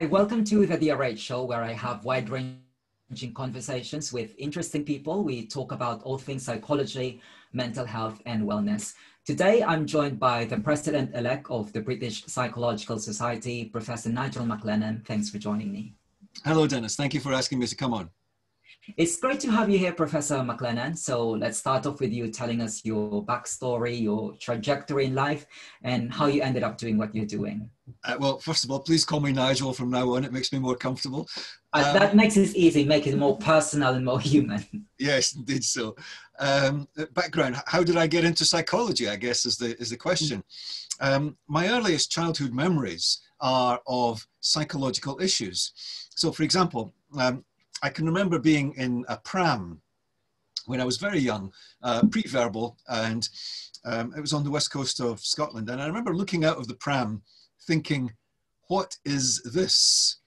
welcome to the DRH show, where I have wide-ranging conversations with interesting people. We talk about all things psychology, mental health, and wellness. Today, I'm joined by the President-elect of the British Psychological Society, Professor Nigel MacLennan. Thanks for joining me. Hello, Dennis. Thank you for asking me to come on. It's great to have you here, Professor MacLennan. So let's start off with you telling us your backstory, your trajectory in life, and how you ended up doing what you're doing. Well, first of all, please call me Nigel from now on. It makes me more comfortable. That makes it easy, make it more personal and more human. Yes, indeed so. Background, how did I get into psychology, I guess, is the question. My earliest childhood memories are of psychological issues. So, for example, I can remember being in a pram when I was very young, pre-verbal, and it was on the west coast of Scotland. And I remember looking out of the pram thinking, what is this?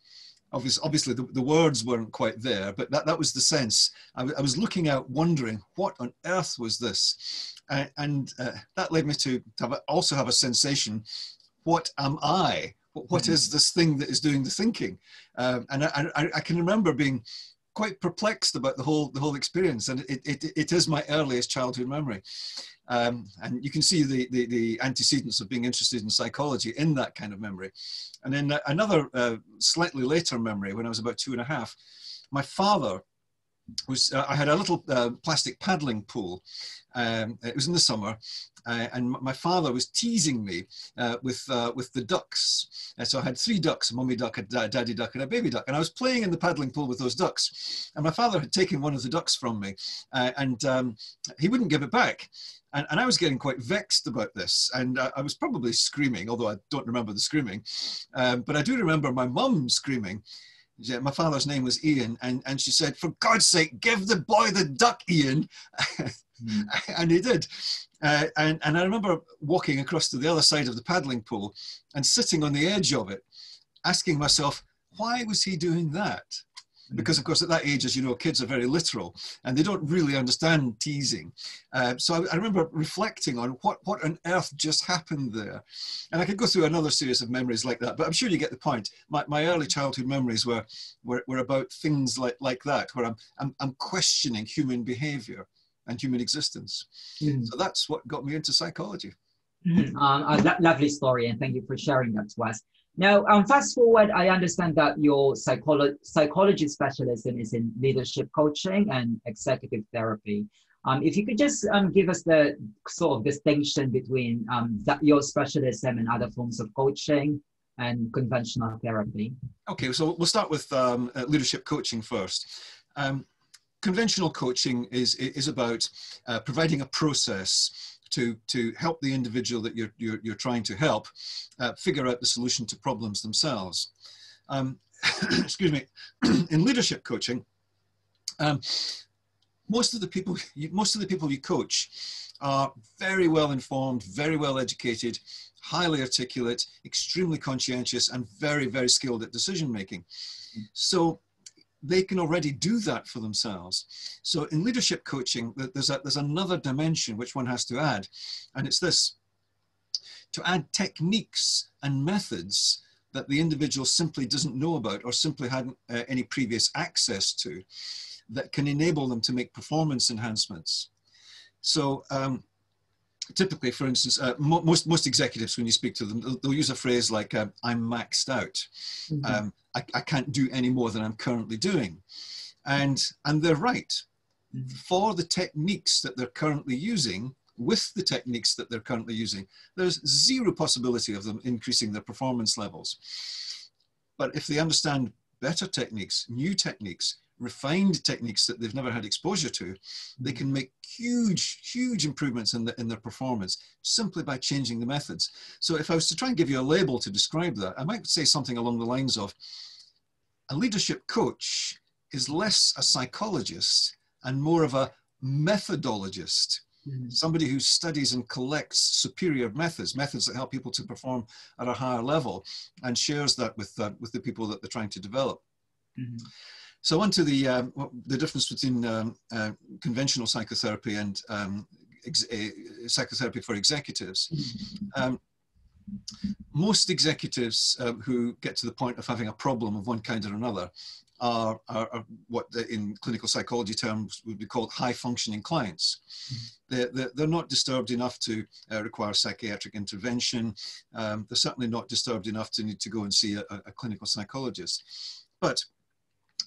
Obviously the words weren't quite there, but that was the sense. I was looking out wondering, what on earth was this? And that led me to also have a sensation, what am I? What is this thing that is doing the thinking? And I can remember being quite perplexed about the whole experience, and it is my earliest childhood memory. And you can see the antecedents of being interested in psychology in that kind of memory. And then another slightly later memory, when I was about 2.5, my father was, I had a little plastic paddling pool. It was in the summer, and my father was teasing me with the ducks. So I had 3 ducks, a mummy duck, a daddy duck, and a baby duck. And I was playing in the paddling pool with those ducks. And my father had taken one of the ducks from me, and he wouldn't give it back. And I was getting quite vexed about this. And I was probably screaming, although I don't remember the screaming. But I do remember my mum screaming. My father's name was Ian, and she said, "For God's sake, give the boy the duck, Ian." And he did. And I remember walking across to the other side of the paddling pool and sitting on the edge of it, asking myself, why was he doing that? Because, of course, at that age, as you know, kids are very literal and they don't really understand teasing. So I remember reflecting on what on earth just happened there. And I could go through another series of memories like that, but I'm sure you get the point. My early childhood memories were about things like that, where I'm questioning human behavior and human existence. So that's what got me into psychology. Lovely story, and thank you for sharing that to us. Now, fast forward, I understand that your psychology specialism is in leadership coaching and executive therapy. If you could just give us the sort of distinction between your specialism and other forms of coaching and conventional therapy. Okay, so we'll start with leadership coaching first. Conventional coaching is about providing a process to help the individual that you're trying to help figure out the solution to problems themselves. Excuse me. In leadership coaching, most of the people you coach are very well informed, very well educated, highly articulate, extremely conscientious, and very, very skilled at decision making. So they can already do that for themselves. So in leadership coaching, there's another dimension which one has to add, and it's this: to add techniques and methods that the individual simply doesn't know about or simply hadn't any previous access to, that can enable them to make performance enhancements. So typically, for instance, most executives, when you speak to them, they'll use a phrase like, I'm maxed out. Mm-hmm. I can't do any more than I'm currently doing. And they're right. Mm-hmm. For the techniques that they're currently using, with the techniques that they're currently using, there's zero possibility of them increasing their performance levels. But if they understand better techniques, new techniques, refined techniques that they've never had exposure to, they can make huge improvements in their performance simply by changing the methods. So if I was to try and give you a label to describe that, I might say something along the lines of: a leadership coach is less a psychologist and more of a methodologist. Somebody who studies and collects superior methods that help people to perform at a higher level, and shares that with the people that they're trying to develop. Mm-hmm. So on to the difference between conventional psychotherapy and psychotherapy for executives. Most executives who get to the point of having a problem of one kind or another are what in clinical psychology terms would be called high functioning clients. They're not disturbed enough to require psychiatric intervention. They're certainly not disturbed enough to need to go and see a clinical psychologist. But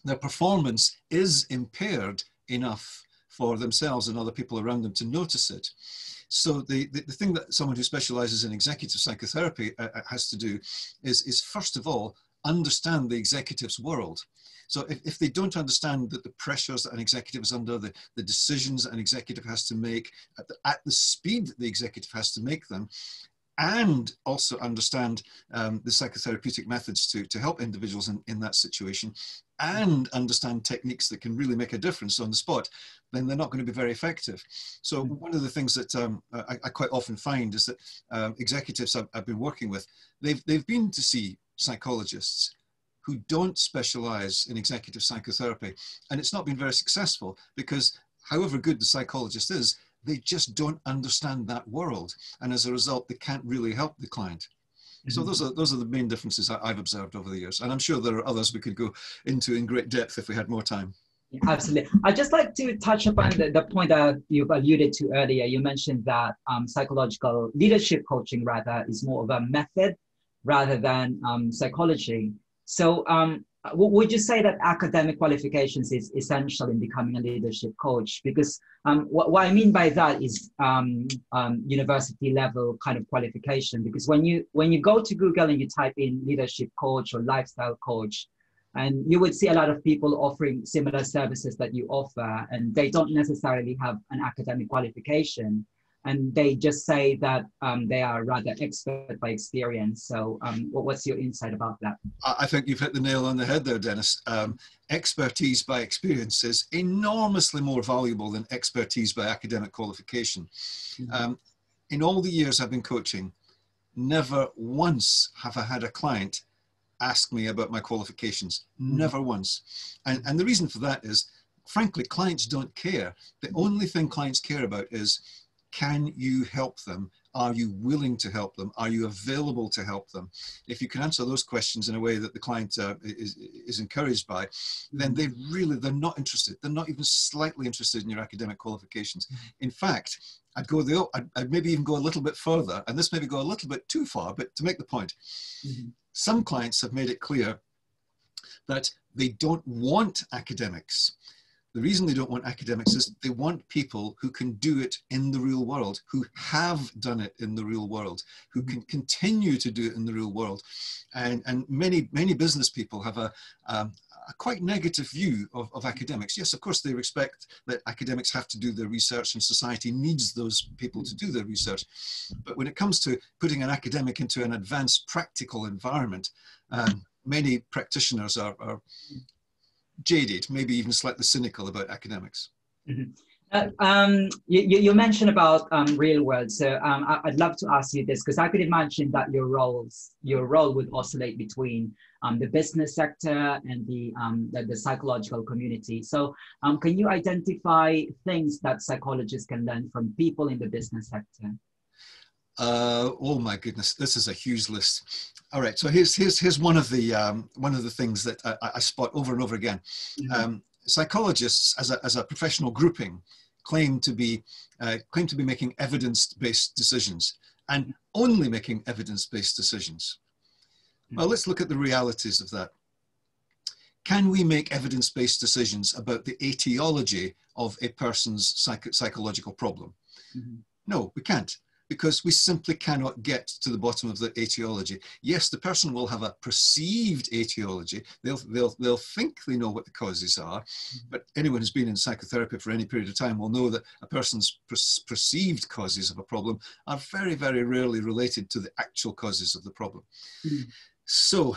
their performance is impaired enough for themselves and other people around them to notice it. So the thing that someone who specializes in executive psychotherapy has to do is first of all, understand the executive's world. So if they don't understand that the pressures that an executive is under, the decisions that an executive has to make at the speed that the executive has to make them, and also understand the psychotherapeutic methods to help individuals in that situation, and understand techniques that can really make a difference on the spot, then they're not going to be very effective. So one of the things that I quite often find is that executives I've been working with, they've been to see psychologists who don't specialize in executive psychotherapy. And it's not been very successful because however good the psychologist is, they just don't understand that world. And as a result, they can't really help the client. So those are the main differences I've observed over the years. And I'm sure there are others we could go into in great depth if we had more time. Yeah, absolutely. I'd just like to touch upon the point that you've alluded to earlier. You mentioned that psychological leadership coaching rather is more of a method rather than psychology. So would you say that academic qualifications is essential in becoming a leadership coach? Because what I mean by that is university level kind of qualification. Because when you go to Google and you type in leadership coach or lifestyle coach, and you would see a lot of people offering similar services that you offer, and they don't necessarily have an academic qualification. And they just say that they are rather expert by experience. So what's your insight about that? I think you've hit the nail on the head there, Dennis. Expertise by experience is enormously more valuable than expertise by academic qualification. In all the years I've been coaching, never once have I had a client ask me about my qualifications. Never once. And the reason for that is, frankly, clients don't care. The only thing clients care about is, can you help them? Are you willing to help them? Are you available to help them? If you can answer those questions in a way that the client is encouraged by, then they're not interested. They're not even slightly interested in your academic qualifications. In fact, I'd maybe even go a little bit further, and this maybe go a little bit too far, but to make the point, some clients have made it clear that they don't want academics. The reason they don't want academics is they want people who can do it in the real world, who have done it in the real world, who can continue to do it in the real world. And many business people have a quite negative view of academics. Yes, of course, they respect that academics have to do their research and society needs those people to do their research. But when it comes to putting an academic into an advanced practical environment, many practitioners are jaded, maybe even slightly cynical about academics. You mentioned about real world, so I'd love to ask you this, because I could imagine that your role would oscillate between the business sector and the psychological community. So can you identify things that psychologists can learn from people in the business sector? Oh my goodness, this is a huge list. All right, so here's one of the things that I spot over and over again. Psychologists, as a professional grouping, claim to be making evidence-based decisions, and only making evidence-based decisions. Well, let's look at the realities of that. Can we make evidence-based decisions about the etiology of a person's psychological problem? No, we can't, because we simply cannot get to the bottom of the etiology. Yes, the person will have a perceived etiology. They'll think they know what the causes are, but anyone who's been in psychotherapy for any period of time will know that a person's perceived causes of a problem are very, very rarely related to the actual causes of the problem. So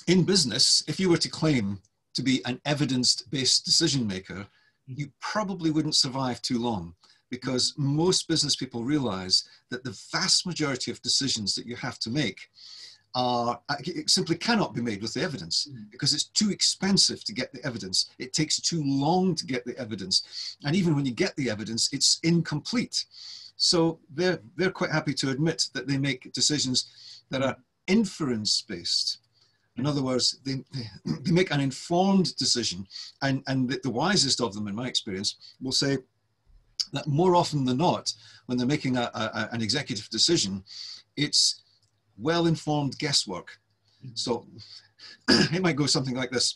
in business, if you were to claim to be an evidence-based decision maker, you probably wouldn't survive too long, because most business people realize that the vast majority of decisions that you have to make simply cannot be made with the evidence, because it's too expensive to get the evidence. It takes too long to get the evidence. And even when you get the evidence, it's incomplete. So they're quite happy to admit that they make decisions that are inference-based. In other words, they make an informed decision, and the wisest of them, in my experience, will say that more often than not, when they're making an executive decision, it's well-informed guesswork. So it might go something like this: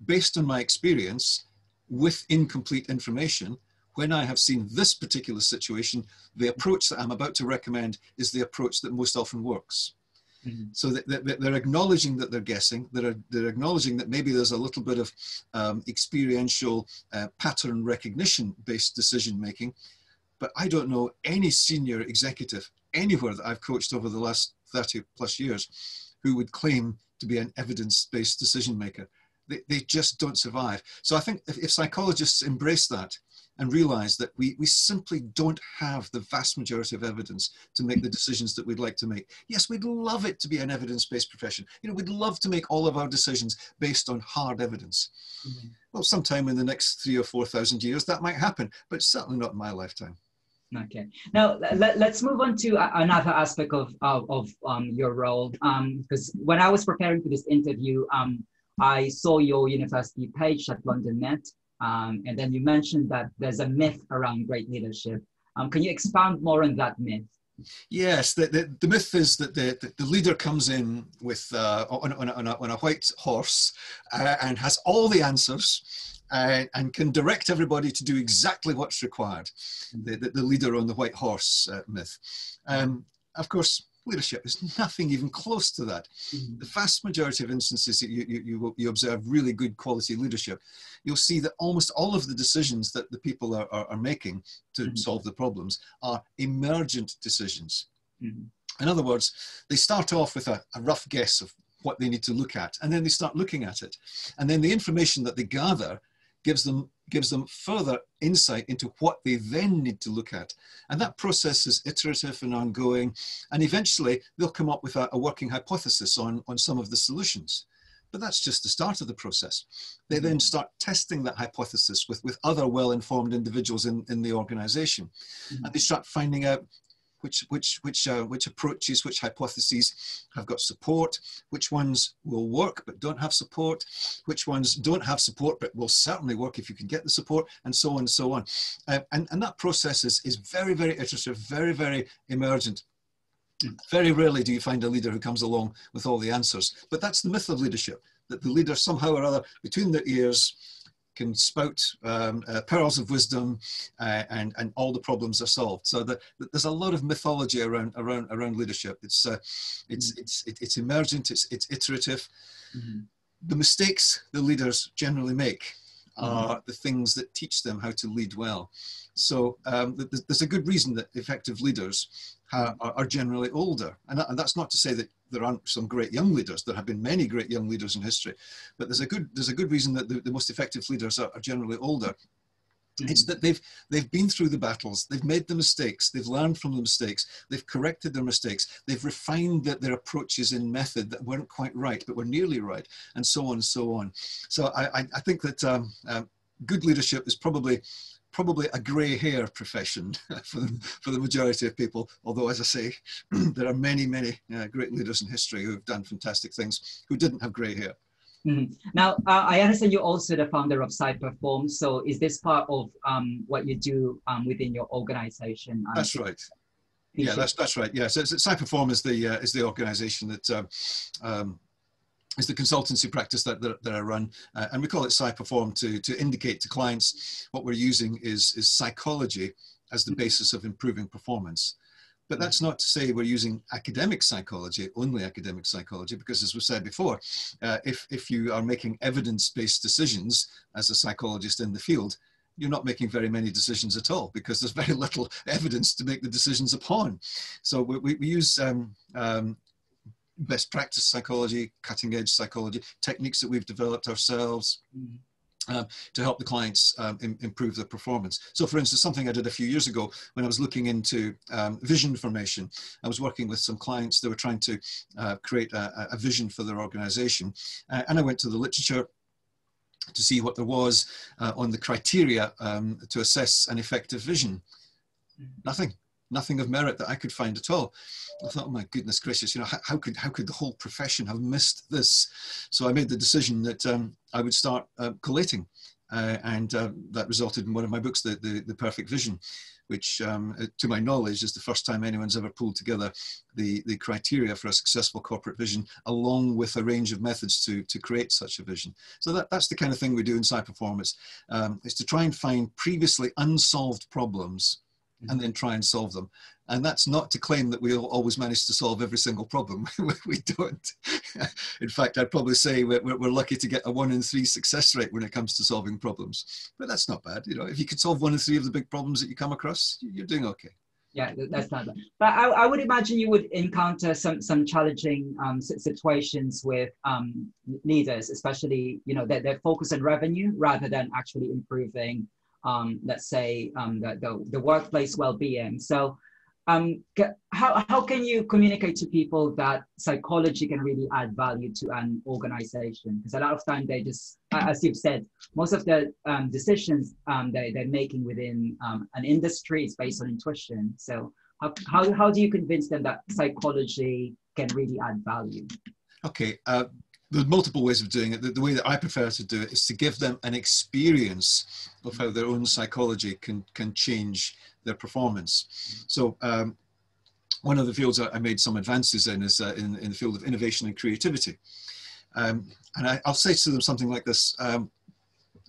based on my experience with incomplete information, when I have seen this particular situation, the approach that I'm about to recommend is the approach that most often works. Mm-hmm. So they're acknowledging that they're guessing, they're acknowledging that maybe there's a little bit of experiential pattern recognition based decision making. But I don't know any senior executive anywhere that I've coached over the last 30 plus years who would claim to be an evidence-based decision maker. They just don't survive. So I think if psychologists embrace that and realize that we simply don't have the vast majority of evidence to make the decisions that we'd like to make. Yes, we'd love it to be an evidence-based profession. You know, we'd love to make all of our decisions based on hard evidence. Mm-hmm. Well, sometime in the next 3,000 or 4,000 years, that might happen, but certainly not in my lifetime. Okay. Now let's move on to another aspect of your role. Because when I was preparing for this interview, I saw your university page at London Met, and then you mentioned that there's a myth around great leadership. Can you expound more on that myth? Yes, the myth is that the leader comes in with on a white horse and has all the answers. And can direct everybody to do exactly what's required. The leader on the white horse myth. Of course, leadership is nothing even close to that. Mm-hmm. The vast majority of instances that you observe really good quality leadership, you'll see that almost all of the decisions that the people are making to mm-hmm. solve the problems are emergent decisions. Mm-hmm. In other words, they start off with a rough guess of what they need to look at, and then they start looking at it. And then the information that they gather gives them further insight into what they then need to look at. And that process is iterative and ongoing. And eventually they'll come up with a working hypothesis on some of the solutions. But that's just the start of the process. They then start testing that hypothesis with other well-informed individuals in the organization. And they start finding out which approaches, which hypotheses have got support, which ones will work but don't have support, which ones don't have support but will certainly work if you can get the support, and so on and so on. And that process is very, very iterative, very, very emergent. Very rarely do you find a leader who comes along with all the answers. But that's the myth of leadership, that the leader somehow or other between their ears can spout pearls of wisdom and all the problems are solved. So there's a lot of mythology around leadership. It's emergent, it's iterative. Mm-hmm. The mistakes the leaders generally make are the things that teach them how to lead well. So there's a good reason that effective leaders are generally older. And that's not to say that there aren't some great young leaders. There have been many great young leaders in history. But there's a good reason that the most effective leaders are generally older. Mm-hmm. It's that they've been through the battles, they've made the mistakes, they've learned from the mistakes, they've corrected their mistakes, they've refined their approaches in method that weren't quite right, but were nearly right, and so on and so on. So I think that good leadership is probably a grey hair profession for the majority of people. Although, as I say, there are many great leaders in history who have done fantastic things who didn't have grey hair. Mm-hmm. Now, I understand you're also the founder of PsyPerform. So is this part of what you do within your organization? That's right. Yeah, that's right. Yeah, so PsyPerform is the organization that is the consultancy practice that I run, and we call it PsyPerform to indicate to clients what we're using is psychology as the basis of improving performance. But that's not to say we're using academic psychology, only academic psychology, because as we said before, if you are making evidence-based decisions as a psychologist in the field, you're not making very many decisions at all because there's very little evidence to make the decisions upon. So we use best practice psychology, cutting edge psychology, techniques that we've developed ourselves to help the clients improve their performance. So for instance, something I did a few years ago when I was looking into vision formation, I was working with some clients that were trying to create a vision for their organization. And I went to the literature to see what there was on the criteria to assess an effective vision. Nothing. nothing of merit that I could find at all. I thought, oh my goodness gracious, how could the whole profession have missed this? So I made the decision that I would start collating, and that resulted in one of my books, The Perfect Vision, which to my knowledge is the first time anyone's ever pulled together the criteria for a successful corporate vision, along with a range of methods to create such a vision. So that's the kind of thing we do in Psy-Performance, is to try and find previously unsolved problems and then try and solve them. And that's not to claim that we'll always manage to solve every single problem. We don't. In fact, I'd probably say we're lucky to get a 1 in 3 success rate when it comes to solving problems. But that's not bad. If you could solve 1 in 3 of the big problems that you come across, you're doing okay. Yeah, that's not bad. But I would imagine you would encounter some challenging situations with leaders, especially, they're focused on revenue rather than actually improving, let's say, the workplace well-being. So how can you communicate to people that psychology can really add value to an organization? Because a lot of time they just, as you've said, most of the decisions they're making within an industry is based on intuition. So how do you convince them that psychology can really add value? Okay. There's multiple ways of doing it. The way that I prefer to do it is to give them an experience of how their own psychology can change their performance. So one of the fields I made some advances in is in the field of innovation and creativity. And I'll say to them something like this.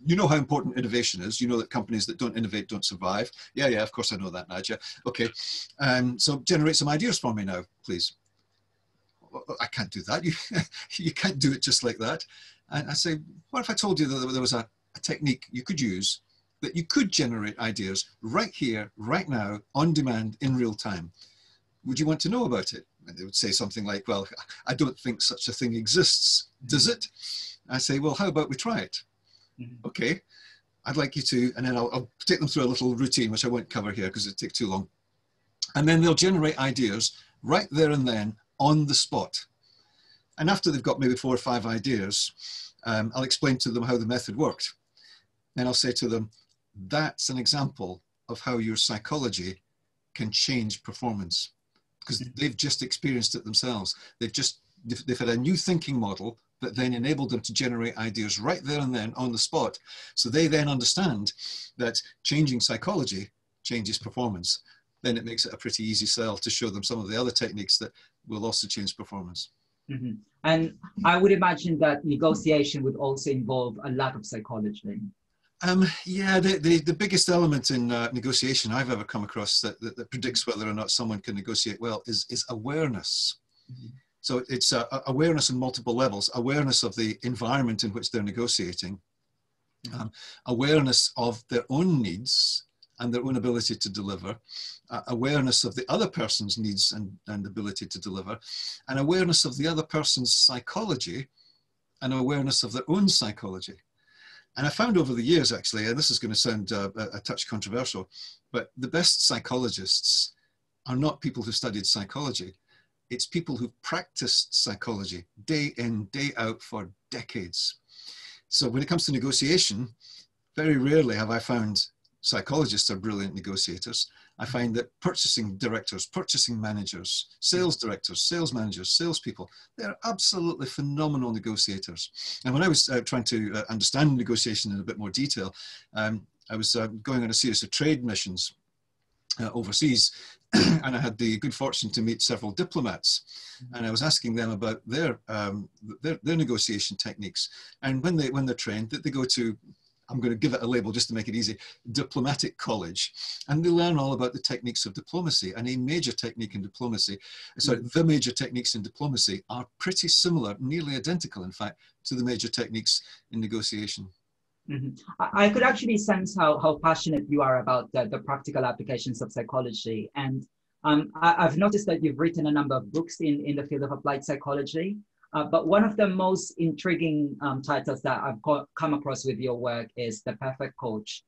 You know how important innovation is. You know that companies that don't innovate don't survive. Yeah, of course I know that, Nigel. Okay, so generate some ideas for me now, please. I can't do that. You can't do it just like that. And I say, what if I told you that there was a technique you could use that you could generate ideas right here, right now, on demand, in real time? Would you want to know about it? And they would say something like, well, I don't think such a thing exists. Does it? I say, well, how about we try it? Mm-hmm. Okay, I'd like you to, and then I'll take them through a little routine, which I won't cover here because it'd take too long. And then they'll generate ideas right there and then, on the spot. And after they've got maybe 4 or 5 ideas, I'll explain to them how the method worked. And I'll say to them, that's an example of how your psychology can change performance, because they've just experienced it themselves. They've had a new thinking model that then enabled them to generate ideas right there and then on the spot. So they then understand that changing psychology changes performance. Then it makes it a pretty easy sell to show them some of the other techniques that will also change performance. Mm-hmm. And I would imagine that negotiation would also involve a lot of psychology. Yeah, the biggest element in negotiation I've ever come across that predicts whether or not someone can negotiate well is awareness. Mm-hmm. So it's awareness on multiple levels: awareness of the environment in which they're negotiating, awareness of their own needs and their own ability to deliver, awareness of the other person's needs and ability to deliver, and awareness of the other person's psychology and awareness of their own psychology. And I found over the years, actually, and this is going to sound a touch controversial, but the best psychologists are not people who studied psychology. It's people who've practiced psychology day in, day out for decades. So when it comes to negotiation, very rarely have I found psychologists are brilliant negotiators. I find that purchasing directors, purchasing managers, sales directors, sales managers, salespeople, they're absolutely phenomenal negotiators. And when I was trying to understand negotiation in a bit more detail, I was going on a series of trade missions overseas, and I had the good fortune to meet several diplomats, and I was asking them about their negotiation techniques. And when they're trained, they go to, I'm going to give it a label just to make it easy, diplomatic college, and they learn all about the techniques of diplomacy. And a major technique in diplomacy, the major techniques in diplomacy are pretty similar, nearly identical, in fact, to the major techniques in negotiation. Mm-hmm. I could actually sense how passionate you are about the practical applications of psychology. And I've noticed that you've written a number of books in the field of applied psychology. But one of the most intriguing titles that I've come across with your work is The Perfect Coach.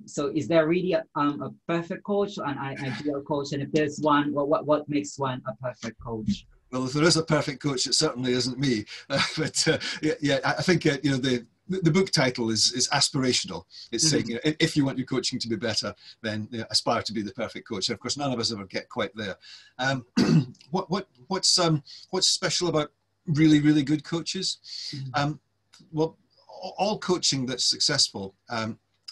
So is there really a perfect coach, an ideal coach? And if there's one, what makes one a perfect coach? Well, if there is a perfect coach, it certainly isn't me. But yeah, I think the book title is aspirational. It's saying, you know, if you want your coaching to be better, then aspire to be the perfect coach. And of course, none of us ever get quite there. What's special about really, really good coaches? Well, all coaching that's successful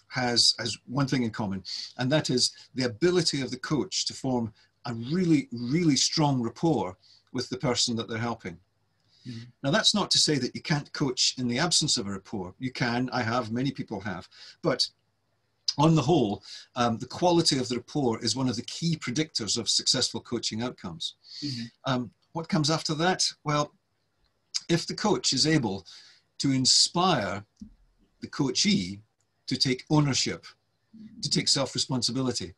has one thing in common, and that is the ability of the coach to form a really, really strong rapport with the person that they're helping. Now, that's not to say that you can't coach in the absence of a rapport. You can, I have, many people have. But on the whole, the quality of the rapport is one of the key predictors of successful coaching outcomes. What comes after that? Well, if the coach is able to inspire the coachee to take ownership, to take self-responsibility,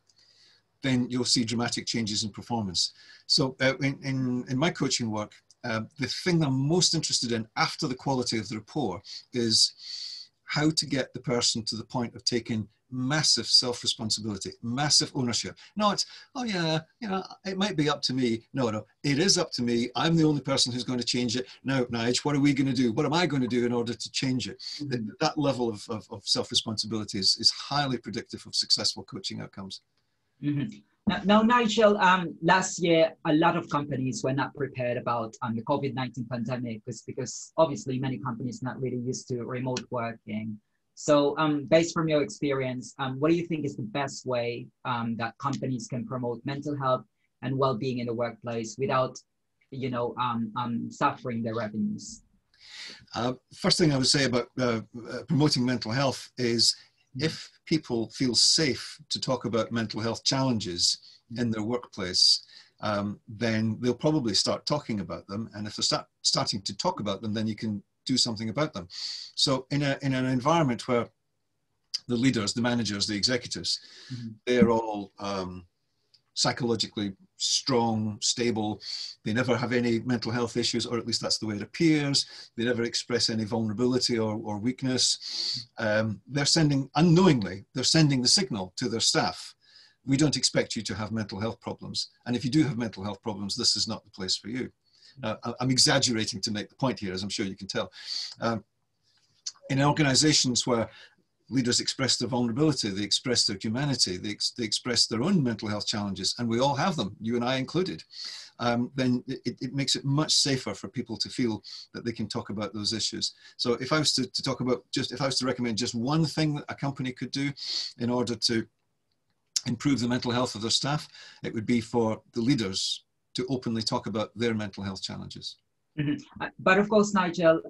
then you'll see dramatic changes in performance. So in my coaching work, the thing I'm most interested in after the quality of the rapport is how to get the person to the point of taking massive self-responsibility, massive ownership. Not, oh yeah, you know, it might be up to me. No, it is up to me. I'm the only person who's going to change it. Now, Nigel, what are we going to do? What am I going to do in order to change it? That level of self-responsibility is highly predictive of successful coaching outcomes. Now, Nigel, last year, a lot of companies were not prepared about the COVID-19 pandemic because obviously many companies not really used to remote working. So based from your experience, what do you think is the best way that companies can promote mental health and well-being in the workplace without, you know, suffering their revenues? First thing I would say about promoting mental health is if people feel safe to talk about mental health challenges in their workplace, then they'll probably start talking about them. And if they're starting to talk about them, then you can do something about them. So in an environment where the leaders, the managers, the executives, they're all psychologically strong, stable, they never have any mental health issues, or at least that's the way it appears, they never express any vulnerability or weakness, they're sending, unknowingly, they're sending the signal to their staff: we don't expect you to have mental health problems, and if you do have mental health problems, this is not the place for you. I'm exaggerating to make the point here, as I'm sure you can tell. In organizations where leaders express their vulnerability, they express their humanity, they express their own mental health challenges, and we all have them, you and I included, then it makes it much safer for people to feel that they can talk about those issues. So if I was to talk about if I was to recommend just one thing that a company could do in order to improve the mental health of their staff, it would be for the leaders to openly talk about their mental health challenges. But of course, Nigel,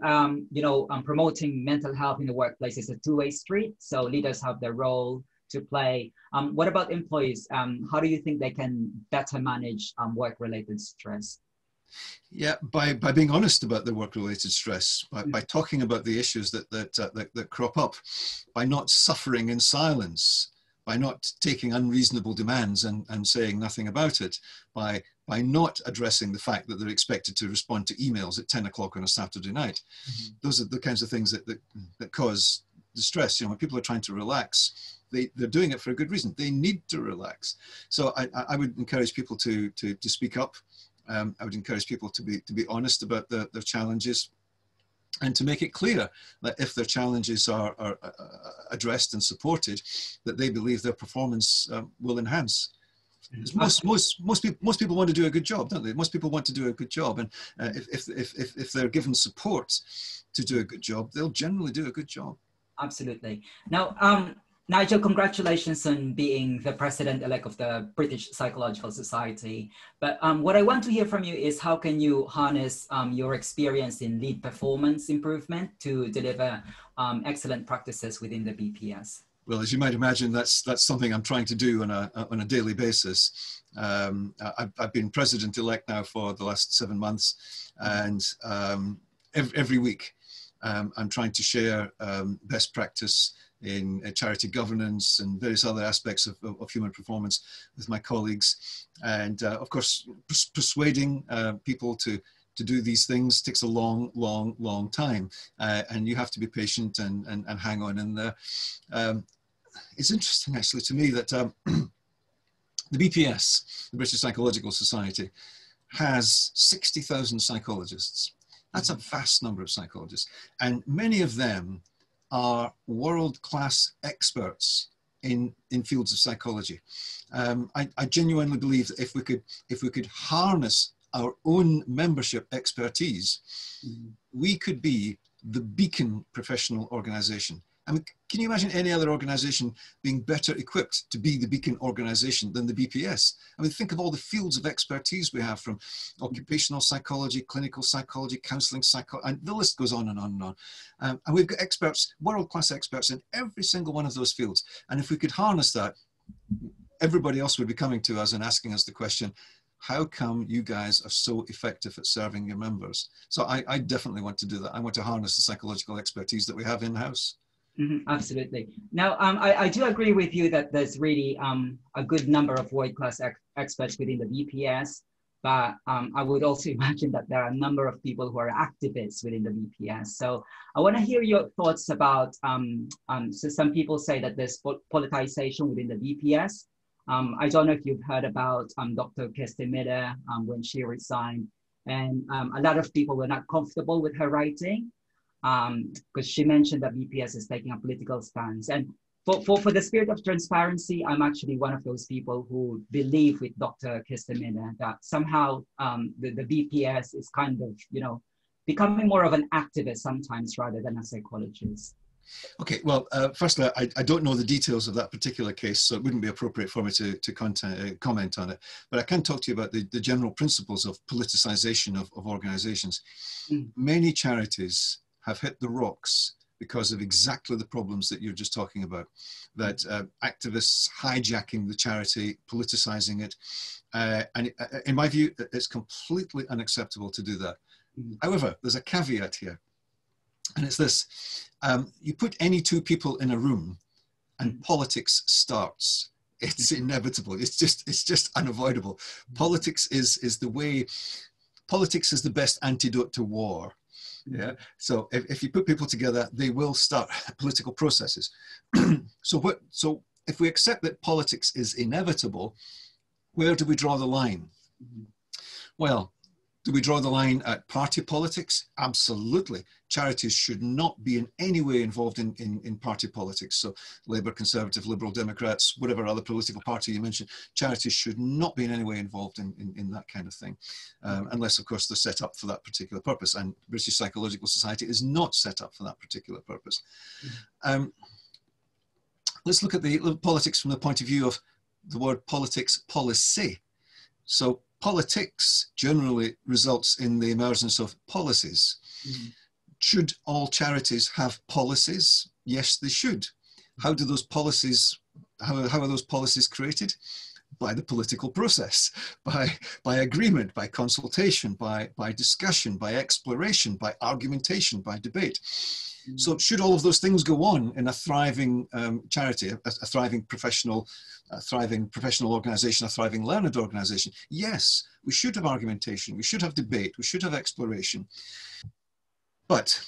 you know, promoting mental health in the workplace is a two-way street. So leaders have their role to play. What about employees? How do you think they can better manage work-related stress? Yeah, by being honest about their work-related stress, by talking about the issues that crop up, by not suffering in silence, by not taking unreasonable demands and saying nothing about it, by not addressing the fact that they're expected to respond to emails at 10 o'clock on a Saturday night. Those are the kinds of things that cause the stress. You know, when people are trying to relax, they're doing it for a good reason. They need to relax. So I would encourage people to speak up. I would encourage people to be honest about their challenges, and to make it clear that if their challenges are addressed and supported, that they believe their performance will enhance. Most people want to do a good job, don't they? Most people want to do a good job, and if they're given support to do a good job, they'll generally do a good job. Absolutely. Now, Nigel, congratulations on being the president-elect of the British Psychological Society. But what I want to hear from you is how can you harness your experience in lead performance improvement to deliver excellent practices within the BPS? Well, as you might imagine, that's something I'm trying to do on a daily basis. I've been president-elect now for the last 7 months, and every week I'm trying to share best practice in charity governance and various other aspects of human performance with my colleagues. And of course, persuading people to do these things takes a long time. And you have to be patient and hang on in there. It's interesting actually to me that the BPS, the British Psychological Society, has 60,000 psychologists. That's a vast number of psychologists. And many of them are world-class experts in fields of psychology. I genuinely believe that if we could harness our own membership expertise, we could be the beacon professional organization. I mean, can you imagine any other organization being better equipped to be the beacon organization than the BPS? I mean, think of all the fields of expertise we have, from occupational psychology, clinical psychology, counseling psychology, and the list goes on and on and on. And we've got experts, world-class experts in every single one of those fields. And if we could harness that, everybody else would be coming to us and asking us the question, how come you guys are so effective at serving your members? So I definitely want to do that. I want to harness the psychological expertise that we have in-house. Absolutely. Now, I do agree with you that there's really a good number of world-class experts within the BPS, but I would also imagine that there are a number of people who are activists within the BPS. So I want to hear your thoughts about, so some people say that there's politicization within the BPS. I don't know if you've heard about Dr. Kestemida when she resigned, and a lot of people were not comfortable with her writing, because she mentioned that BPS is taking a political stance. And for the spirit of transparency, I'm actually one of those people who believe with Dr. Kestemida that somehow the BPS is kind of, you know, becoming more of an activist sometimes rather than a psychologist. Okay, well, firstly, I don't know the details of that particular case, so it wouldn't be appropriate for me to comment on it. But I can talk to you about the general principles of politicization of organizations. Many charities have hit the rocks because of exactly the problems that you're just talking about, that activists hijacking the charity, politicizing it. And in my view, it's completely unacceptable to do that. However, there's a caveat here. And it's this, you put any two people in a room and politics starts. It's inevitable. It's just unavoidable. Politics is the best antidote to war. Yeah. So if you put people together, they will start political processes. So if we accept that politics is inevitable, where do we draw the line? Well, do we draw the line at party politics? Absolutely. Charities should not be in any way involved in party politics. So Labour, Conservative, Liberal, Democrats, whatever other political party you mentioned, charities should not be in any way involved in that kind of thing. Unless, of course, they're set up for that particular purpose. And British Psychological Society is not set up for that particular purpose. Let's look at the politics from the point of view of the word politics, policy. So politics generally results in the emergence of policies. Should all charities have policies? Yes, they should. How do those policies, how are those policies created? By the political process, by agreement, by consultation, by discussion, by exploration, by argumentation, by debate. So should all of those things go on in a thriving charity, a thriving professional organization, a thriving learned organization? Yes, we should have argumentation, we should have debate, we should have exploration. But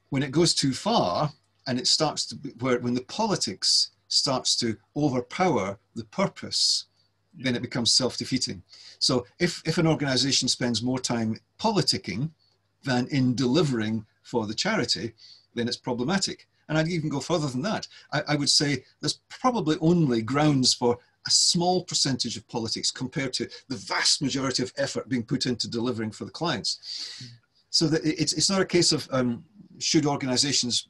when it goes too far and it starts to be, when the politics starts to overpower the purpose, then it becomes self-defeating. So if an organization spends more time politicking than in delivering for the charity, then it's problematic. And I'd even go further than that. I would say there's probably only grounds for a small percentage of politics compared to the vast majority of effort being put into delivering for the clients. So that it's not a case of should organizations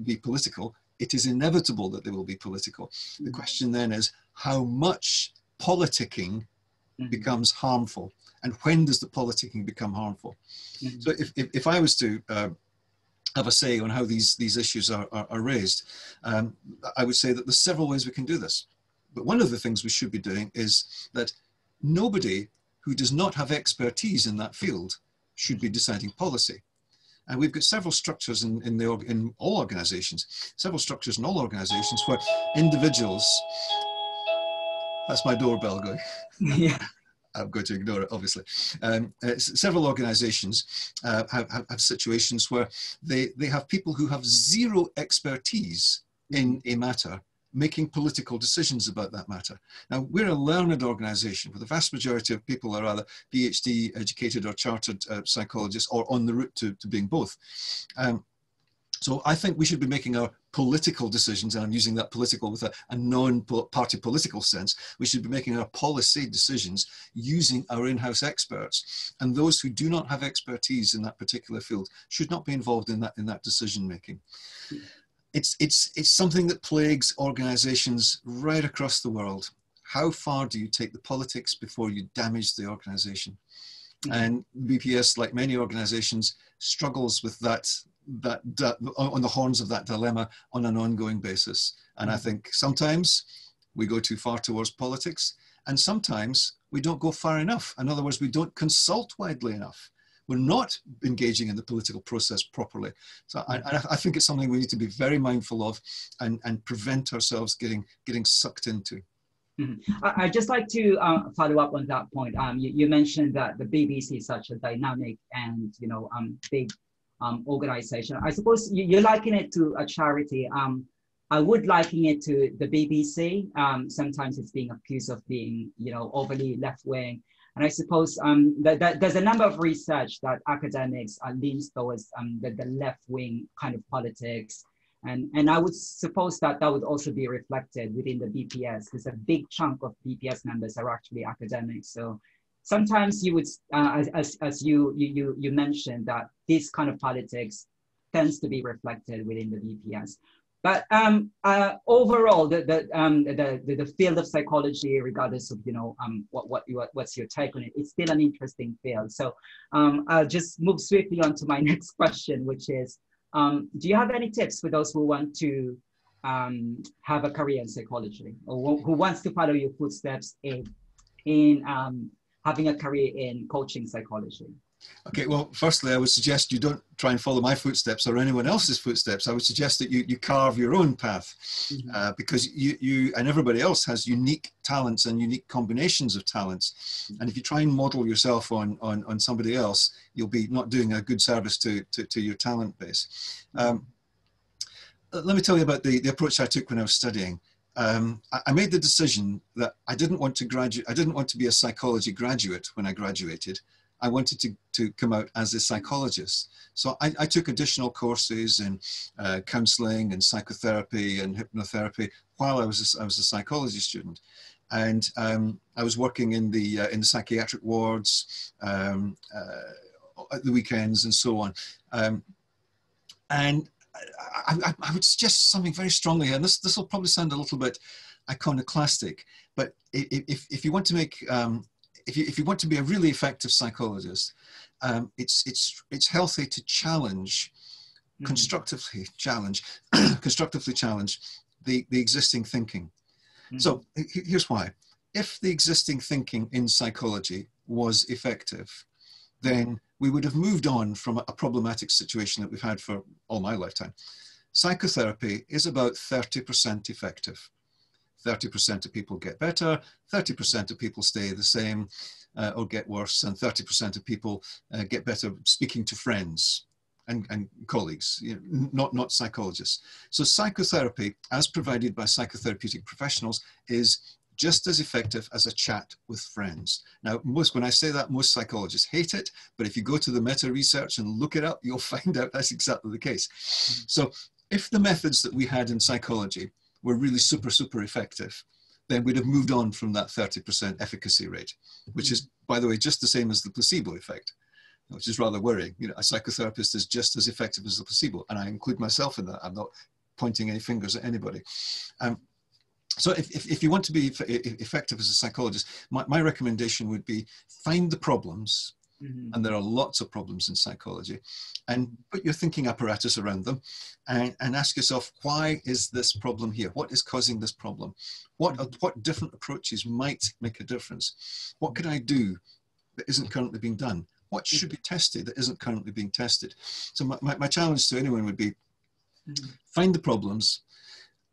be political. It is inevitable that they will be political. The question then is how much politicking becomes harmful, and when does the politicking become harmful? So if I was to have a say on how these issues are raised, I would say that there's several ways we can do this. But one of the things we should be doing is that nobody who does not have expertise in that field should be deciding policy. And we've got several structures in all organizations, where individuals, that's my doorbell going. Yeah. I'm going to ignore it, obviously. Several organizations have situations where they have people who have zero expertise in a matter making political decisions about that matter. Now, we're a learned organization where the vast majority of people are either PhD educated or chartered psychologists, or on the route to being both. So I think we should be making our political decisions, and I'm using that political with a non-party political sense. We should be making our policy decisions using our in-house experts. And those who do not have expertise in that particular field should not be involved in that decision making. It's something that plagues organizations right across the world. How far do you take the politics before you damage the organization? And BPS, like many organizations, struggles with that on the horns of that dilemma on an ongoing basis. And I think sometimes we go too far towards politics, and sometimes we don't go far enough. In other words, we don't consult widely enough. We're not engaging in the political process properly. So I think it's something we need to be very mindful of and prevent ourselves getting sucked into. I'd just like to follow up on that point. You mentioned that the BBC is such a dynamic and big organization. I suppose you liken it to a charity. I would liken it to the BBC. Sometimes it's being accused of being, overly left-wing. And I suppose there's a number of research that academics leans towards the left-wing kind of politics. And I would suppose that would also be reflected within the BPS, because a big chunk of BPS members are actually academics. So sometimes you would, as you mentioned, that this kind of politics tends to be reflected within the BPS. But overall, the field of psychology, regardless of what's your take on it, it's still an interesting field. So I'll just move swiftly on to my next question, which is, do you have any tips for those who want to have a career in psychology, or who wants to follow your footsteps in having a career in coaching psychology? Okay, well, firstly, I would suggest you don't try and follow my footsteps or anyone else's footsteps. I would suggest that you carve your own path, because you and everybody else has unique talents and unique combinations of talents. And if you try and model yourself on somebody else, you'll be not doing a good service to your talent base. Let me tell you about the approach I took when I was studying. I made the decision that I didn't want to be a psychology graduate when I graduated. I wanted to come out as a psychologist. So I took additional courses in counseling and psychotherapy and hypnotherapy while I was a psychology student. And I was working in the psychiatric wards at the weekends and so on. And I would suggest something very strongly here, and this will probably sound a little bit iconoclastic, but if you want to make if you want to be a really effective psychologist, it's healthy to challenge, constructively challenge the existing thinking. So here's why. If the existing thinking in psychology was effective, then we would have moved on from a problematic situation that we've had for all my lifetime. Psychotherapy is about 30% effective. 30% of people get better, 30% of people stay the same or get worse, and 30% of people get better speaking to friends and colleagues, not psychologists. So psychotherapy, as provided by psychotherapeutic professionals, is just as effective as a chat with friends. Now, when I say that, most psychologists hate it, but if you go to the meta-research and look it up, you'll find out that's exactly the case. So if the methods that we had in psychology were really super, super effective, then we'd have moved on from that 30% efficacy rate, which is, by the way, just the same as the placebo effect, which is rather worrying. A psychotherapist is just as effective as the placebo, and I include myself in that. I'm not pointing any fingers at anybody. So if you want to be effective as a psychologist, my recommendation would be find the problems, and there are lots of problems in psychology, and put your thinking apparatus around them and ask yourself, why is this problem here? What is causing this problem? What different approaches might make a difference? What could I do that isn't currently being done? What should be tested that isn't currently being tested? So my challenge to anyone would be find the problems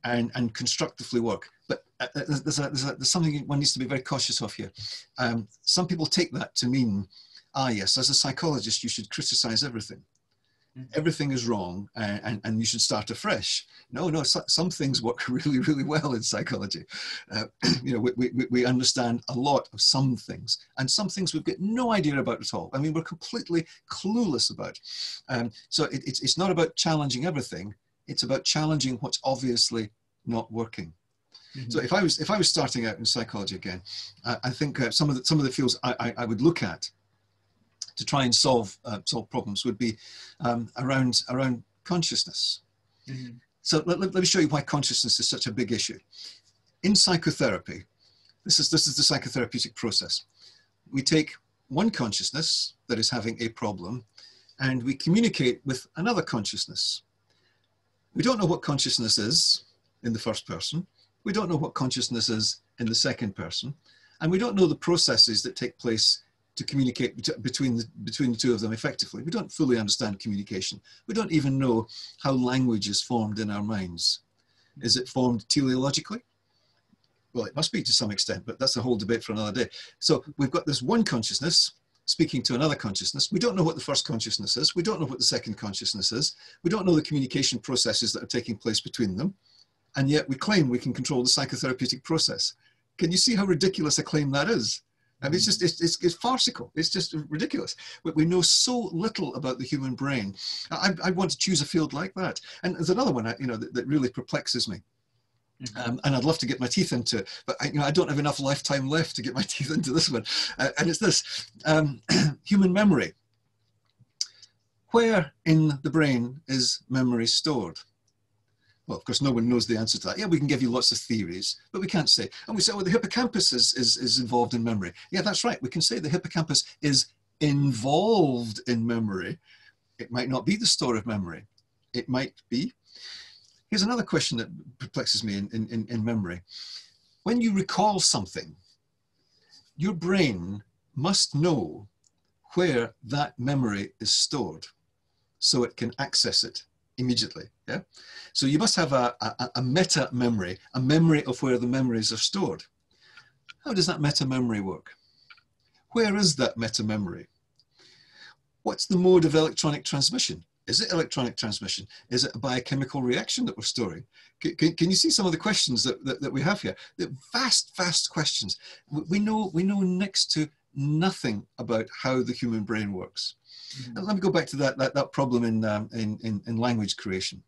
and constructively work. But there's something one needs to be very cautious of here. Some people take that to mean, yes, as a psychologist, you should criticize everything. everything is wrong and you should start afresh. No, some things work really, really well in psychology. You know, we understand a lot of some things, and some things we've got no idea about at all. I mean, we're completely clueless about. So it's not about challenging everything. It's about challenging what's obviously not working. So if I was starting out in psychology again, I think some of the fields I would look at to try and solve problems would be around consciousness. So let me show you why consciousness is such a big issue. In psychotherapy, this is the psychotherapeutic process. We take one consciousness that is having a problem and we communicate with another consciousness. We don't know what consciousness is in the first person. We don't know what consciousness is in the second person. And we don't know the processes that take place to communicate between the two of them effectively. We don't fully understand communication. We don't even know how language is formed in our minds. Is it formed teleologically? Well, it must be to some extent, but that's a whole debate for another day. So we've got this one consciousness speaking to another consciousness. We don't know what the first consciousness is. We don't know what the second consciousness is. We don't know the communication processes that are taking place between them. And yet we claim we can control the psychotherapeutic process. Can you see how ridiculous a claim that is? I mean, it's farcical. It's just ridiculous. But we know so little about the human brain. I want to choose a field like that. And there's another one, you know, that really perplexes me. And I'd love to get my teeth into it, but I don't have enough lifetime left to get my teeth into this one. And it's this, human memory. Where in the brain is memory stored? Well, of course, no one knows the answer to that. Yeah, we can give you lots of theories, but we can't say. And we say, well, the hippocampus is involved in memory. Yeah, that's right. We can say the hippocampus is involved in memory. It might not be the store of memory. It might be. Here's another question that perplexes me in memory. When you recall something, your brain must know where that memory is stored so it can access it immediately. Yeah. So you must have a meta memory, a memory of where the memories are stored. How does that meta memory work? Where is that meta memory? What's the mode of electronic transmission? Is it electronic transmission? Is it a biochemical reaction that we're storing? Can you see some of the questions that we have here? They're vast questions. We know next to nothing about how the human brain works. And let me go back to that problem in language creation.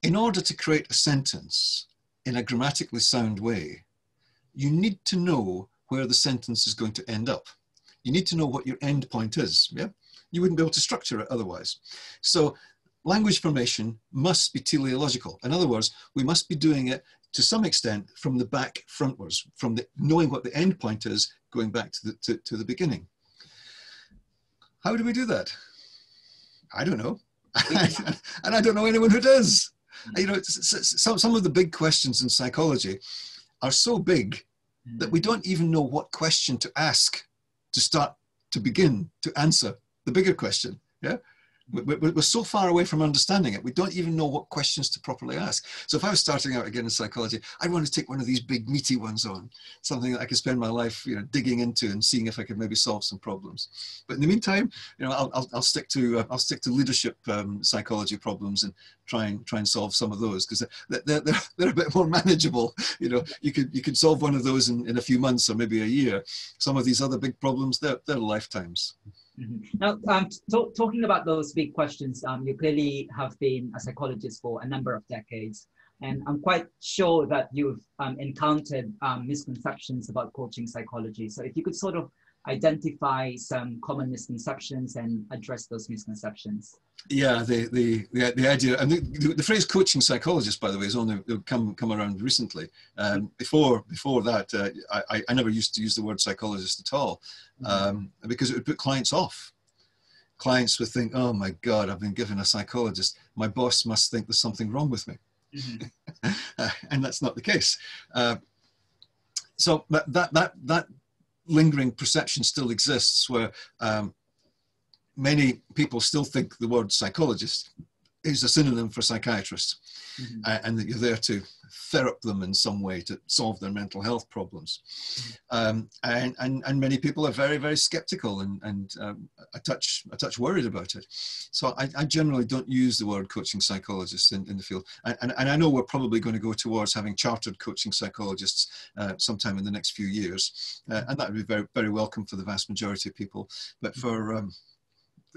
In order to create a sentence in a grammatically sound way, you need to know where the sentence is going to end up. You need to know what your end point is. Yeah? You wouldn't be able to structure it otherwise. So language formation must be teleological. In other words, we must be doing it to some extent from the back frontwards, from knowing what the end point is, going back to the beginning. How do we do that? I don't know. And I don't know anyone who does. You know, some of the big questions in psychology are so big that we don't even know what question to ask to begin to answer the bigger question. Yeah. We're so far away from understanding it, we don't even know what questions to properly ask. So if I was starting out again in psychology, I'd want to take one of these big meaty ones on, something that I could spend my life, you know, digging into and seeing if I could maybe solve some problems. But in the meantime, you know, I'll stick to leadership psychology problems and try and solve some of those, because they're a bit more manageable. You know, you could solve one of those in a few months or maybe a year. Some of these other big problems, they're lifetimes. Now, talking about those big questions, you clearly have been a psychologist for a number of decades, and I'm quite sure that you've encountered misconceptions about coaching psychology. So if you could sort of identify some common misconceptions and address those misconceptions. Yeah, the idea, and the phrase coaching psychologist, by the way, has only come around recently. Before that, I never used to use the word psychologist at all, because it would put clients off. Clients would think, oh my God, I've been given a psychologist. My boss must think there's something wrong with me. And that's not the case. So that lingering perception still exists, where many people still think the word psychologist is a synonym for psychiatrist, Mm-hmm. and that you're there to therapy them in some way to solve their mental health problems. And many people are very, very skeptical and a touch worried about it. So I generally don't use the word coaching psychologist in the field. And I know we're probably going to go towards having chartered coaching psychologists sometime in the next few years. And that would be very, very welcome for the vast majority of people. But for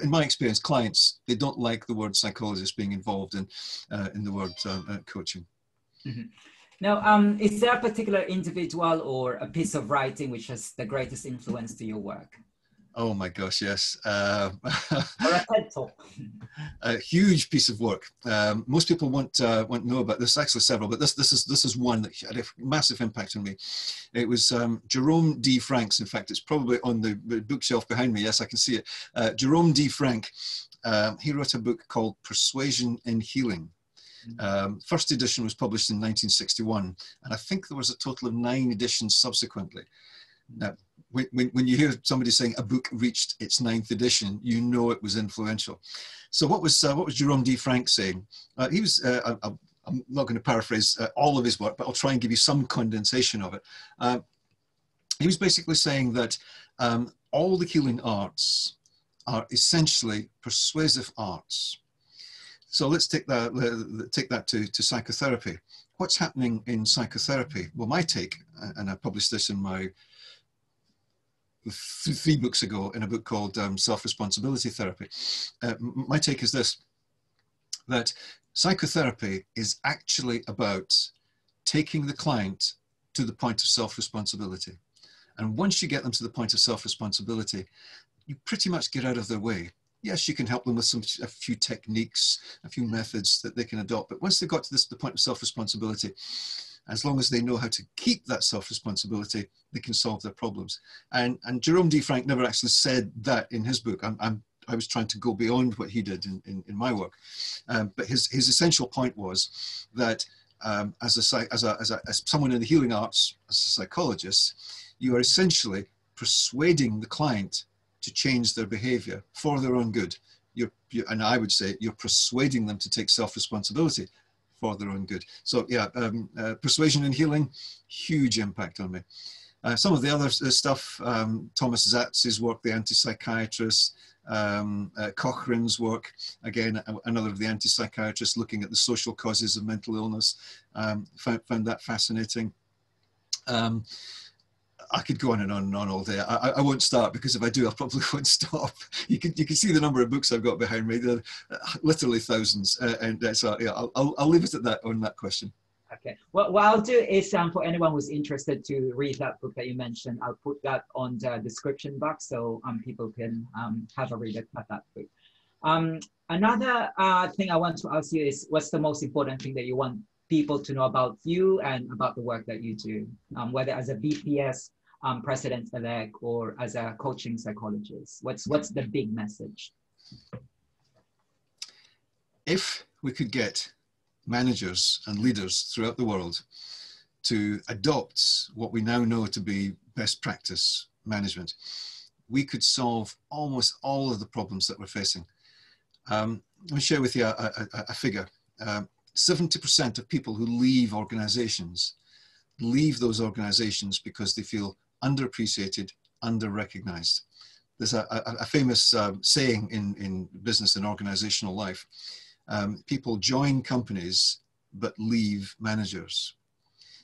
in my experience, clients, they don't like the word psychologist being involved in the word coaching. Mm-hmm. Now, is there a particular individual or a piece of writing which has the greatest influence to your work? Oh my gosh, yes. Or a TED Talk? A huge piece of work. Most people won't know about this. Actually, several, but this is one that had a massive impact on me. It was Jerome D. Frank's. In fact, it's probably on the bookshelf behind me. Yes, I can see it. Jerome D. Frank. He wrote a book called Persuasion in Healing. First edition was published in 1961, and I think there was a total of 9 editions subsequently. Now, when you hear somebody saying a book reached its 9th edition, you know it was influential. So what was Jerome D. Frank saying? He was, I'm not going to paraphrase all of his work, but I'll try and give you some condensation of it. He was basically saying that all the healing arts are essentially persuasive arts. So let's take that to psychotherapy. What's happening in psychotherapy? Well, my take, and I published this in my 3 books ago in a book called Self-Responsibility Therapy. My take is this, that psychotherapy is actually about taking the client to the point of self-responsibility. And once you get them to the point of self-responsibility, you pretty much get out of their way. Yes, you can help them with a few techniques, a few methods that they can adopt. But once they've got to the point of self-responsibility, as long as they know how to keep that self-responsibility, they can solve their problems. And Jerome D. Frank never actually said that in his book. I was trying to go beyond what he did in my work. But his essential point was that as someone in the healing arts, as a psychologist, you are essentially persuading the client to change their behavior for their own good. And I would say you're persuading them to take self-responsibility for their own good. So yeah, persuasion and healing, huge impact on me. Some of the other stuff, Thomas Zatz's work, the anti-psychiatrist, Cochrane's work, again, another of the anti-psychiatrists looking at the social causes of mental illness, found that fascinating. I could go on and on and on all day. I won't start, because if I do, I probably won't stop. You can see the number of books I've got behind me. They're literally thousands. So yeah, I'll leave it at that on that question. Okay. Well, what I'll do is for anyone who's interested to read that book that you mentioned, I'll put that on the description box so people can have a read at that book. Another thing I want to ask you is, what's the most important thing that you want people to know about you and about the work that you do, whether as a BPS president-elect or as a coaching psychologist? What's the big message? If we could get managers and leaders throughout the world to adopt what we now know to be best practice management, we could solve almost all of the problems that we're facing. Let me share with you a figure. 70% of people who leave organizations leave those organizations because they feel underappreciated, under-recognized. There's a famous saying in business and organizational life. People join companies but leave managers.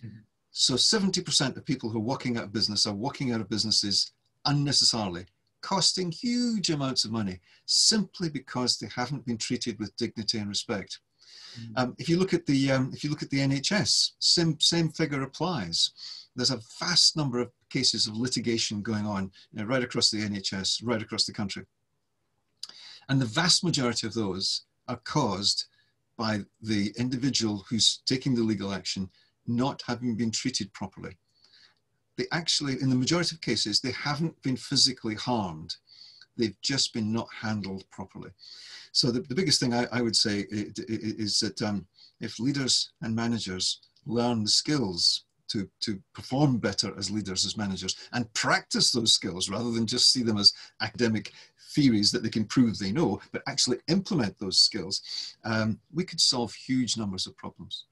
Mm-hmm. So 70% of people who are walking out of business are walking out of businesses unnecessarily, costing huge amounts of money simply because they haven't been treated with dignity and respect. Mm-hmm. If you look at the NHS, same figure applies. There's a vast number of cases of litigation going on right across the NHS, right across the country. And the vast majority of those are caused by the individual who's taking the legal action not having been treated properly. They actually, in the majority of cases, they haven't been physically harmed. They've just been not handled properly. So the biggest thing I would say is that if leaders and managers learn the skills to perform better as leaders, as managers, and practice those skills rather than just see them as academic theories that they can prove they know, but actually implement those skills, we could solve huge numbers of problems.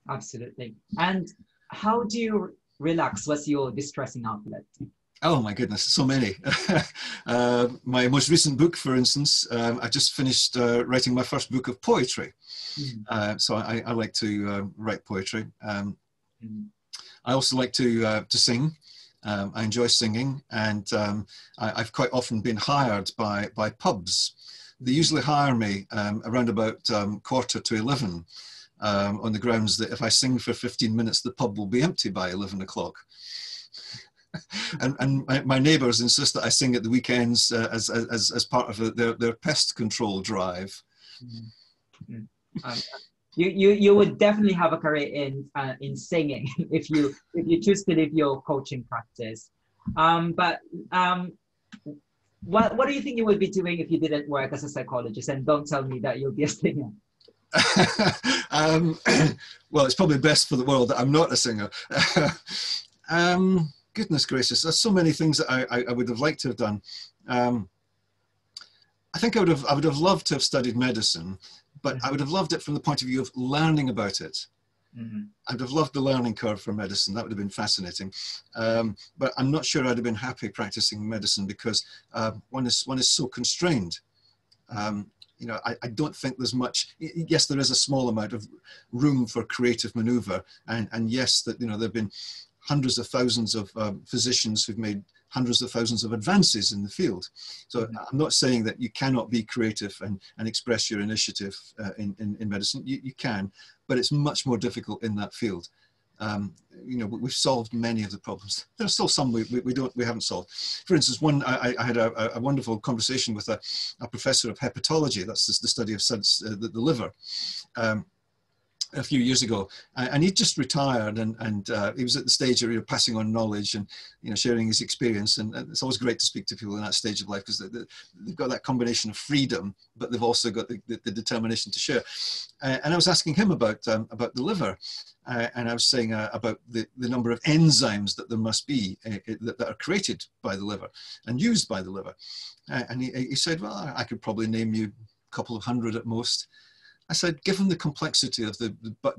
Absolutely. And how do you relax? What's your distressing outlet? Oh my goodness, so many. My most recent book, for instance, I just finished writing my first book of poetry. So I like to write poetry. I also like to sing. I enjoy singing, and I've quite often been hired by pubs. They usually hire me around about 11:15 on the grounds that if I sing for 15 minutes, the pub will be empty by 11 o'clock. and my neighbours insist that I sing at the weekends as part of their pest control drive. You would definitely have a career in singing if you choose to leave your coaching practice. What do you think you would be doing if you didn't work as a psychologist? And don't tell me that you'll be a singer. Well, it's probably best for the world that I'm not a singer. Goodness gracious, there's so many things that I would have liked to have done. I think I would have loved to have studied medicine, but I would have loved it from the point of view of learning about it. I would have loved the learning curve for medicine. That would have been fascinating. But I'm not sure I'd have been happy practicing medicine because one is so constrained. You know, I don't think there's much. Yes, there is a small amount of room for creative maneuver, and yes, that, you know, there've been hundreds of thousands of physicians who've made hundreds of thousands of advances in the field. So I'm not saying that you cannot be creative and express your initiative in medicine. You can, but it's much more difficult in that field. You know, we've solved many of the problems. There are still some we haven't solved. For instance, I had a wonderful conversation with a professor of hepatology. That's the study of the liver. A few years ago, and he just retired, and he was at the stage of, you know, passing on knowledge and, you know, sharing his experience, and it's always great to speak to people in that stage of life because they've got that combination of freedom, but they've also got the determination to share. And I was asking him about the liver, and I was saying about the number of enzymes that there must be that are created by the liver and used by the liver, and he said, well, I could probably name you a couple of hundred at most. I said, given the complexity of the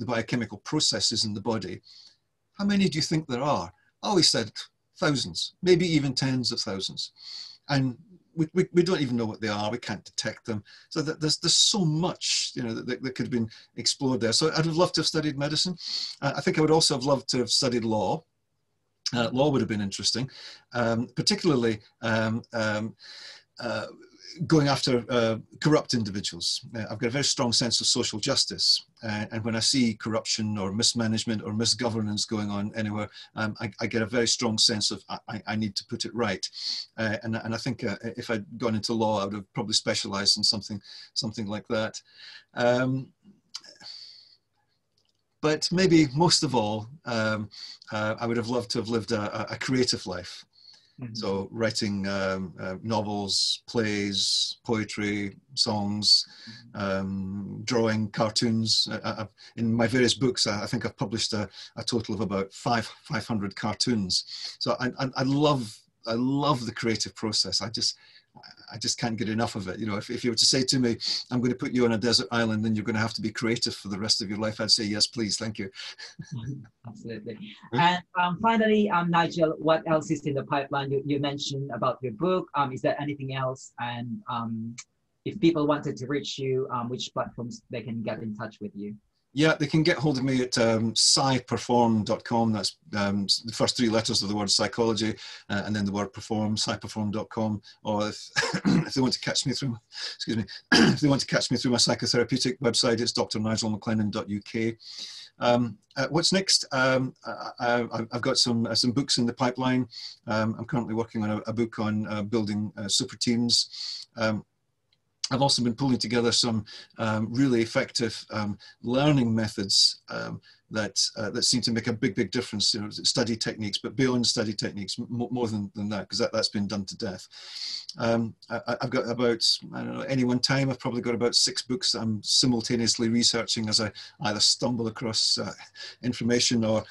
biochemical processes in the body, how many do you think there are? Oh, he said, thousands, maybe even tens of thousands. And we don't even know what they are. We can't detect them. So there's so much, you know, that could have been explored there. So I'd have loved to have studied medicine. I think I would also have loved to have studied law. Law would have been interesting, particularly going after corrupt individuals. I've got a very strong sense of social justice, and when I see corruption or mismanagement or misgovernance going on anywhere, I get a very strong sense of I need to put it right. And I think if I'd gone into law, I would have probably specialised in something like that. But maybe most of all, I would have loved to have lived a creative life. So writing novels, plays, poetry, songs, drawing cartoons. In my various books, I think I've published a total of about 500 cartoons. So I love the creative process. I just can't get enough of it. You know, if you were to say to me, I'm going to put you on a desert island and you're going to have to be creative for the rest of your life, I'd say, yes, please, thank you. Absolutely. And finally, Nigel, what else is in the pipeline? You mentioned about your book. Is there anything else? And if people wanted to reach you, which platforms they can get in touch with you? Yeah, they can get hold of me at psyperform.com. That's the first three letters of the word psychology, and then the word perform, psyperform.com. Or if they want to catch me through, if they want to catch me through my psychotherapeutic website, it's drnigelmaclennan.uk. What's next? I've got some books in the pipeline. I'm currently working on a book on building super teams. I've also been pulling together some really effective learning methods that seem to make a big difference. You know, study techniques, but beyond study techniques, more than that, because that's been done to death. I've got about, I don't know, any one time, I've probably got about 6 books that I'm simultaneously researching as I either stumble across information or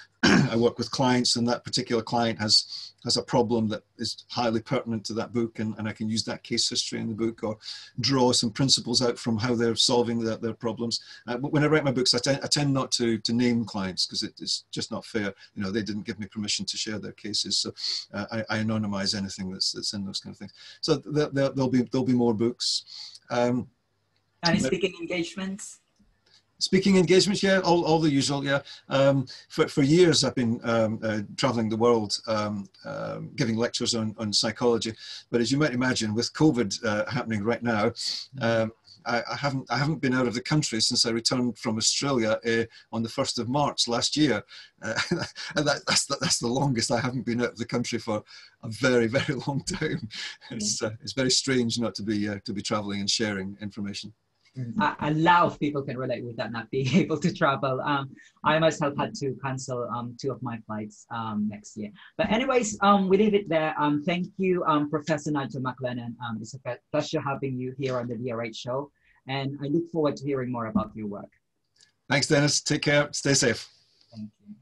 I work with clients, and that particular client has a problem that is highly pertinent to that book, and I can use that case history in the book, or draw some principles out from how they're solving their problems. But when I write my books, I tend not to name clients, because it's just not fair. You know, they didn't give me permission to share their cases, so I anonymize anything that's in those kind of things. So there'll be more books. Any speaking engagements? Speaking engagements, yeah, all the usual, yeah. For years, I've been traveling the world, giving lectures on psychology. But as you might imagine, with COVID happening right now, I haven't been out of the country since I returned from Australia on the 1st of March last year. And that's the longest I haven't been out of the country for a very, very long time. It's very strange not to be traveling and sharing information. A lot of people can relate with that, not being able to travel. I myself had to cancel 2 of my flights next year. But anyways, we leave it there. Thank you, Professor Nigel MacLennan. It's a pleasure having you here on the DRH show. And I look forward to hearing more about your work. Thanks, Dennis. Take care. Stay safe. Thank you.